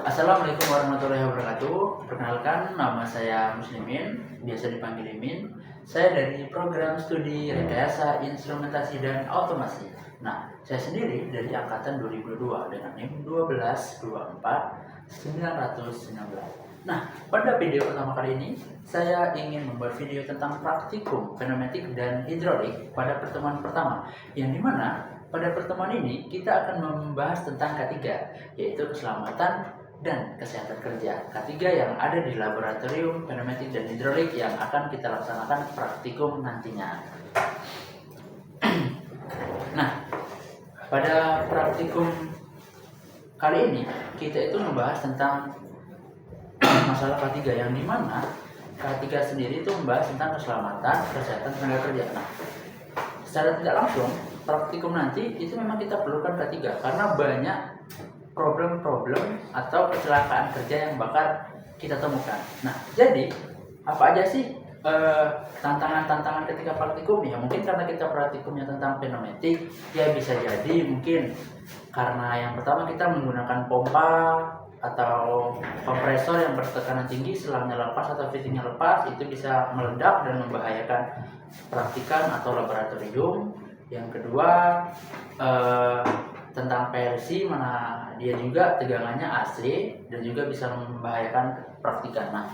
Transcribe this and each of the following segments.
Assalamualaikum warahmatullahi wabarakatuh. Perkenalkan, nama saya Muslimin, biasa dipanggil Imin. Saya dari program studi Rekayasa Instrumentasi dan Otomasi. Nah, saya sendiri dari angkatan 2002 dengan NIM 1224919. Nah, pada video pertama kali ini, saya ingin membuat video tentang praktikum pneumatik dan hidrolik pada pertemuan pertama, yang dimana pada pertemuan ini kita akan membahas tentang K3, yaitu keselamatan dan kesehatan kerja. K3 yang ada di laboratorium pneumatik dan hidrolik yang akan kita laksanakan praktikum nantinya. Nah, pada praktikum kali ini kita itu membahas tentang masalah K3 yang dimana K3 sendiri itu membahas tentang keselamatan, kesehatan tenaga kerja. Nah, secara tidak langsung praktikum nanti itu memang kita perlukan K3 karena banyak problem-problem atau kecelakaan kerja yang bakal kita temukan. Nah, jadi apa aja sih tantangan-tantangan ketika praktikum? Ya mungkin karena kita praktikumnya tentang pneumatik, ya bisa jadi mungkin karena yang pertama kita menggunakan pompa atau kompresor yang bertekanan tinggi, selangnya lepas atau fittingnya lepas, itu bisa meledak dan membahayakan praktikan atau laboratorium. Yang kedua tentang PLC, mana dia juga tegangannya AC dan juga bisa membahayakan praktikan. Nah,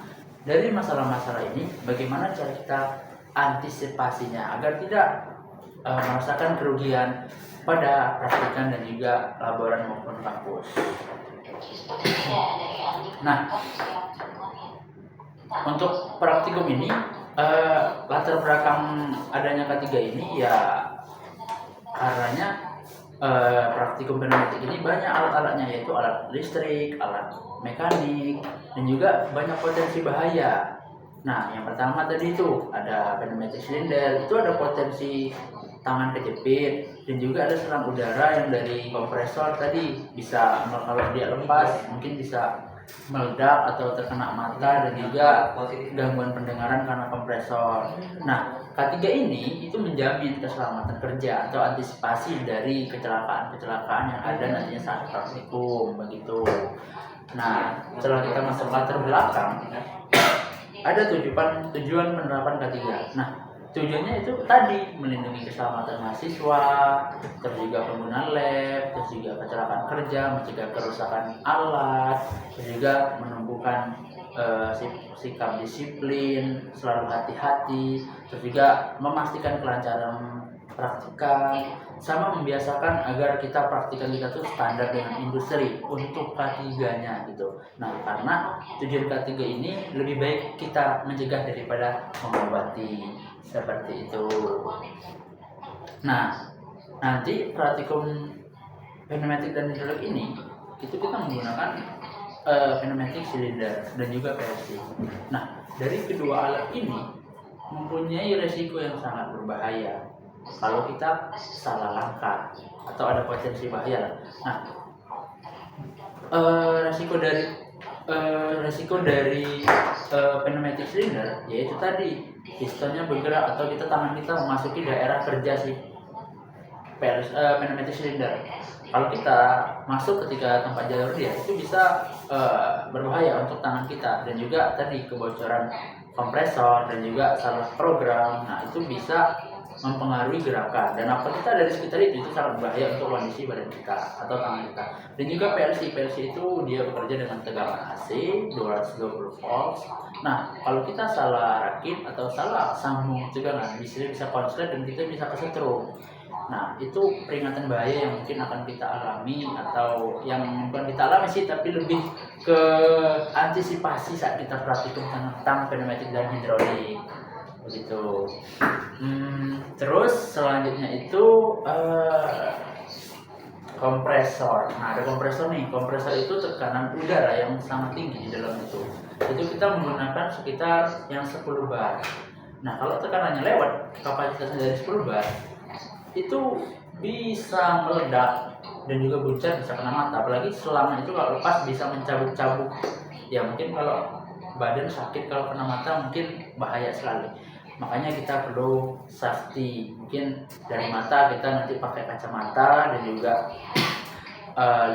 dari masalah-masalah ini bagaimana cara kita antisipasinya agar tidak merasakan kerugian pada praktikan dan juga laboran maupun kampus. Nah, untuk praktikum ini latar belakang adanya K3 ini ya karenanya praktikum pneumatik ini banyak alat-alatnya, yaitu alat listrik, alat mekanik, dan juga banyak potensi bahaya. Nah, yang pertama tadi itu ada pneumatic cylinder, itu ada potensi tangan kejepit, dan juga ada selang udara yang dari kompresor tadi bisa, kalau dia lepas mungkin bisa meledak atau terkena mata dan juga gangguan pendengaran karena kompresor. Nah, K3 ini itu menjamin keselamatan kerja atau antisipasi dari kecelakaan-kecelakaan yang ada nantinya saat praktikum begitu. Nah, setelah kita masuk latar belakang, ada tujuan penerapan K3. Nah, tujuannya itu tadi melindungi keselamatan mahasiswa, terus juga penggunaan lab, terus juga kecelakaan kerja, mencegah kerusakan alat, terus juga menumbuhkan sikap disiplin, selalu hati-hati, terus juga memastikan kelancaran praktikan, sama membiasakan agar kita praktikan kita tuh standar dengan industri untuk K3-nya gitu. Nah, karena tujuan K3 ini lebih baik kita mencegah daripada mengobati, seperti itu. Nah, nanti praktikum pneumatik dan hidrolik ini itu kita menggunakan pneumatic cylinder dan juga PLC. Nah, dari kedua alat ini mempunyai resiko yang sangat berbahaya kalau kita salah langkah atau ada potensi bahaya. Nah, resiko dari pneumatic cylinder yaitu tadi pistonnya bergerak atau tangan kita memasuki daerah kerja si pneumatic cylinder. Kalau kita masuk ketika tempat jalur dia itu bisa berbahaya untuk tangan kita, dan juga tadi kebocoran kompresor dan juga salah program. Nah, itu bisa mempengaruhi gerakan, dan apa kita dari sekitar itu sangat berbahaya untuk kondisi badan kita atau tangan kita. Dan juga PLC itu dia bekerja dengan tegangan AC 220 volts. Nah, kalau kita salah rakit atau salah sambung tegangan bisa konslet dan kita bisa kesetrum. Nah, itu peringatan bahaya yang mungkin akan kita alami, atau yang bukan kita alami sih, tapi lebih ke antisipasi saat kita praktikum tentang pneumatik dan hidrolik begitu. Terus selanjutnya itu kompresor. Nah, ada kompresor nih. Kompresor itu tekanan udara yang sangat tinggi di dalam itu. Itu kita menggunakan sekitar yang 10 bar. Nah, kalau tekanannya lewat kapasitasnya dari 10 bar, itu bisa meledak dan juga buncit, bisa kena mata. Apalagi selangnya itu kalau lepas bisa mencabuk-cabuk. Ya mungkin kalau badan sakit, kalau kena mata mungkin bahaya sekali. Makanya kita perlu safety. Mungkin dari mata kita nanti pakai kacamata dan juga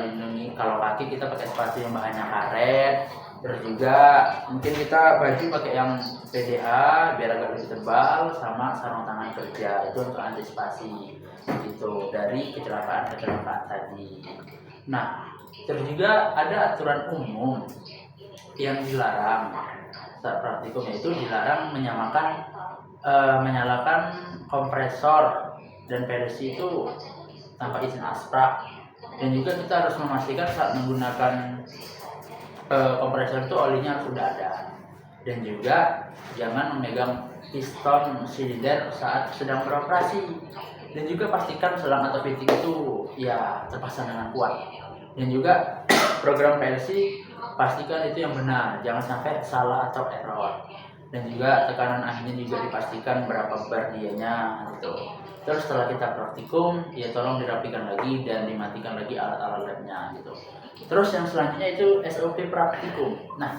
lindungi kalau kaki kita pakai sepatu yang bahannya karet. Terus juga mungkin kita baju pakai yang PDA biar agak lebih tebal, sama sarung tangan kerja itu untuk antisipasi gitu dari kecelakaan tadi. Nah, terus juga ada aturan umum yang dilarang saat praktikum, yaitu dilarang menyalakan kompresor dan PLC itu tanpa izin asprak. Dan juga kita harus memastikan saat menggunakan kompresor itu olinya harus sudah ada. Dan juga jangan memegang piston silinder saat sedang beroperasi. Dan juga pastikan selang atau fitting itu ya terpasang dengan kuat. Dan juga program PLC pastikan itu yang benar, jangan sampai salah atau error. Dan juga tekanan anginnya juga dipastikan berapa bar dianya gitu. Terus setelah kita praktikum, ya tolong dirapikan lagi dan dimatikan lagi alat-alatnya gitu. Terus yang selanjutnya itu SOP praktikum. Nah,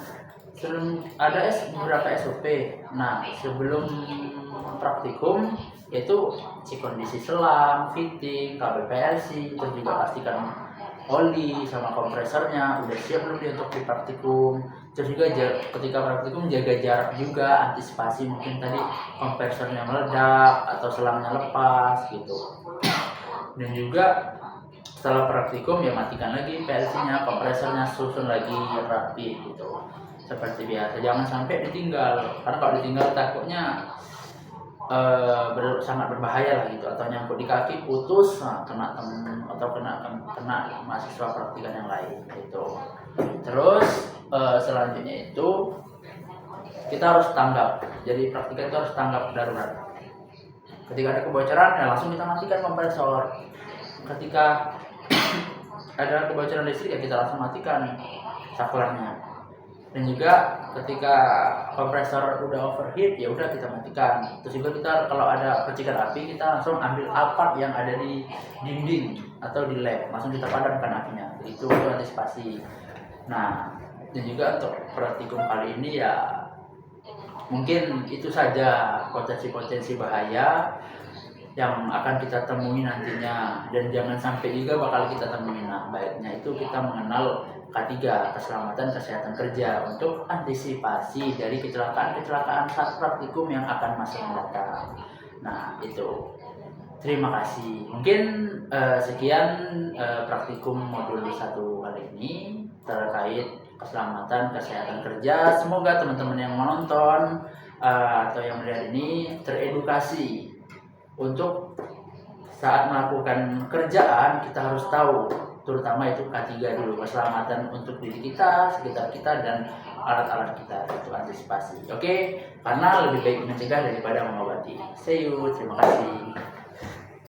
ada beberapa SOP. Nah, sebelum praktikum yaitu cek kondisi selang, fitting, kabel PLC, terus juga pastikan oli sama kompresornya udah siap belum dia untuk dipraktikum. Terus juga ketika praktikum jaga jarak juga, antisipasi mungkin tadi kompresornya meledak atau selangnya lepas gitu. Dan juga setelah praktikum ya matikan lagi PLC-nya, kompresornya susun lagi rapi gitu. Seperti biasa, jangan sampai ditinggal, karena kalau ditinggal takutnya sangat berbahaya lah gitu, atau nyangkut di kaki putus, nah, kena temen atau kena mahasiswa praktikan yang lain gitu. Terus selanjutnya itu kita harus tanggap, jadi praktikan itu harus tanggap darurat. Ketika ada kebocoran ya langsung kita matikan kompresor. Ketika ada kebocoran listrik ya kita langsung matikan saklarnya. Dan juga ketika kompresor udah overheat ya udah kita matikan. Terus juga kita kalau ada percikan api kita langsung ambil alpat yang ada di dinding atau di lab, langsung kita padamkan apinya. Itu untuk antisipasi. Nah, dan juga untuk praktikum kali ini ya mungkin itu saja potensi-potensi bahaya yang akan kita temui nantinya, dan jangan sampai juga bakal kita temui. Nah, baiknya itu kita mengenal K3, keselamatan kesehatan kerja, untuk antisipasi dari kecelakaan saat praktikum yang akan masuk mendatang. Nah, itu. Terima kasih. Mungkin sekian praktikum modul 1 kali ini terkait keselamatan kesehatan kerja. Semoga teman-teman yang menonton atau yang melihat ini teredukasi untuk saat melakukan kerjaan kita harus tahu, terutama itu K3 dulu, keselamatan untuk diri kita, sekitar kita, dan alat-alat kita, itu antisipasi. Oke, karena lebih baik mencegah daripada mengobati. See you, terima kasih.